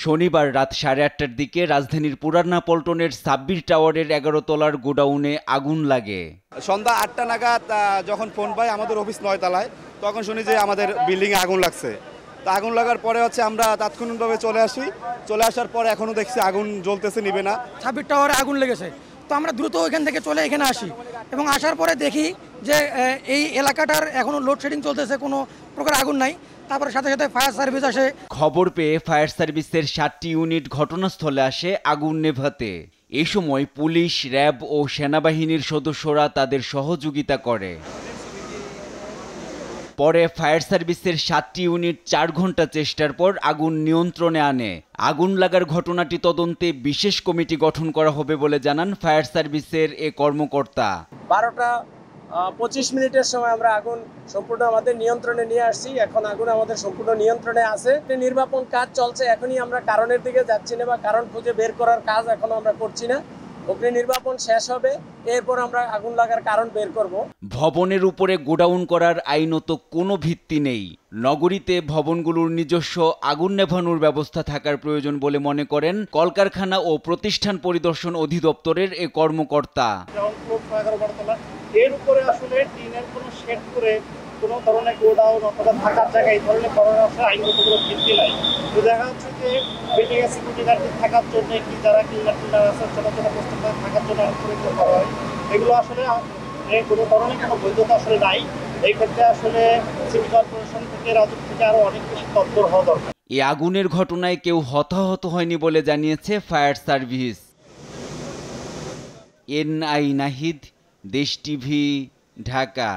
শনিবার রাত 8:30টার দিকে রাজধানীর পুরানা পল্টনের সাব্বির টাওয়ারের 11 তলার গোডাউনে আগুন লাগে। সন্ধ্যা 8টা নাগাদ যখন ফোন পাই আমাদের অফিস 9 তলায়, তখন শুনি যে আমাদের বিল্ডিংয়ে আগুন লাগছে। তো আগুন লাগার পরে আমরা তাৎক্ষণিকভাবে চলে আসার পরে এখনো দেখছি আগুন জ্বলতেছে, নিবে না। সাব্বির টাওয়ারে আগুন লেগেছে। তো আমরা দ্রুত ওইখান থেকে চলে এখানে আসি এবং আসার পরে দেখি যে এই এলাকাটার এখনো লোডশেডিং চলতেছে, কোনো প্রকার আগুন নাই। তারপরে সাথে সাথে ফায়ার সার্ভিস আসে। খবর পেয়ে ফায়ার সার্ভিসের 7টি ইউনিট ঘটনাস্থলে আসে আগুন নেভাতে। এই সময় পুলিশ, র্যাব ও সেনাবাহিনীর সদস্যরা তাদের সহযোগিতা করে। পরে ফায়ার সার্ভিসের 7টি ইউনিট 4 ঘন্টা চেষ্টার পর আগুন নিয়ন্ত্রণে আনে। আগুন লাগার ঘটনাটি তদন্তে বিশেষ কমিটি গঠন করা হবে বলে জানান ফায়ার সার্ভিসের এ কর্মকর্তা। 12:25 সময় আমরা আগুন সম্পূর্ণ আমাদের নিয়ন্ত্রণে নিয়ে আসছি। এখন আগুন আমাদের সম্পূর্ণ নিয়ন্ত্রণে আছে। নির্বাপন কাজ চলছে। এখনই আমরা কারণের দিকে যাচ্ছি না বা কারণ খুঁজে বের করার কাজ এখনো আমরা করছি না। অগ্নি নির্বাপন শেষ হবে, এরপর আমরা আগুন লাগার কারণ বের করব। ভবনের উপরে গোডাউন করার আইনত কোনো ভিত্তি নেই। নগরীতে ভবনগুলোর নিজস্ব আগুন নেভানোর ব্যবস্থা থাকার প্রয়োজন বলে মনে করেন কলকারখানা ও প্রতিষ্ঠান পরিদর্শন অধিদপ্তরের এ কর্মকর্তা। এর উপরে আসলে টিনের কোনো শেড করে কোনো ধরনের গোডাউন অথবা থাকার জায়গায় এই ধরনের করার আসলে আইনগত কোনো ভিত্তি নাই। তো দেখা যাচ্ছে যে বিল্ডিং সিকিউরিটি গার্ড থাকার জন্য কি যারা ক্লিনার আছে ছোট ছোট পোস্টার থাকার জন্য করা হয়, এগুলো আসলে কোনো ধরনের কোনো বৈধতা আসলে নাই। এই ক্ষেত্রে আসলে সিটি কর্পোরেশন থেকে, রাজস্ব থেকে আরো অনেক বেশি তৎপর হওয়া দরকার। এই আগুনের ঘটনায় কেউ হতাহত হয়নি বলে জানিয়েছে ফায়ার সার্ভিস। NI নাহিদ, দেশ টিভি, ঢাকা।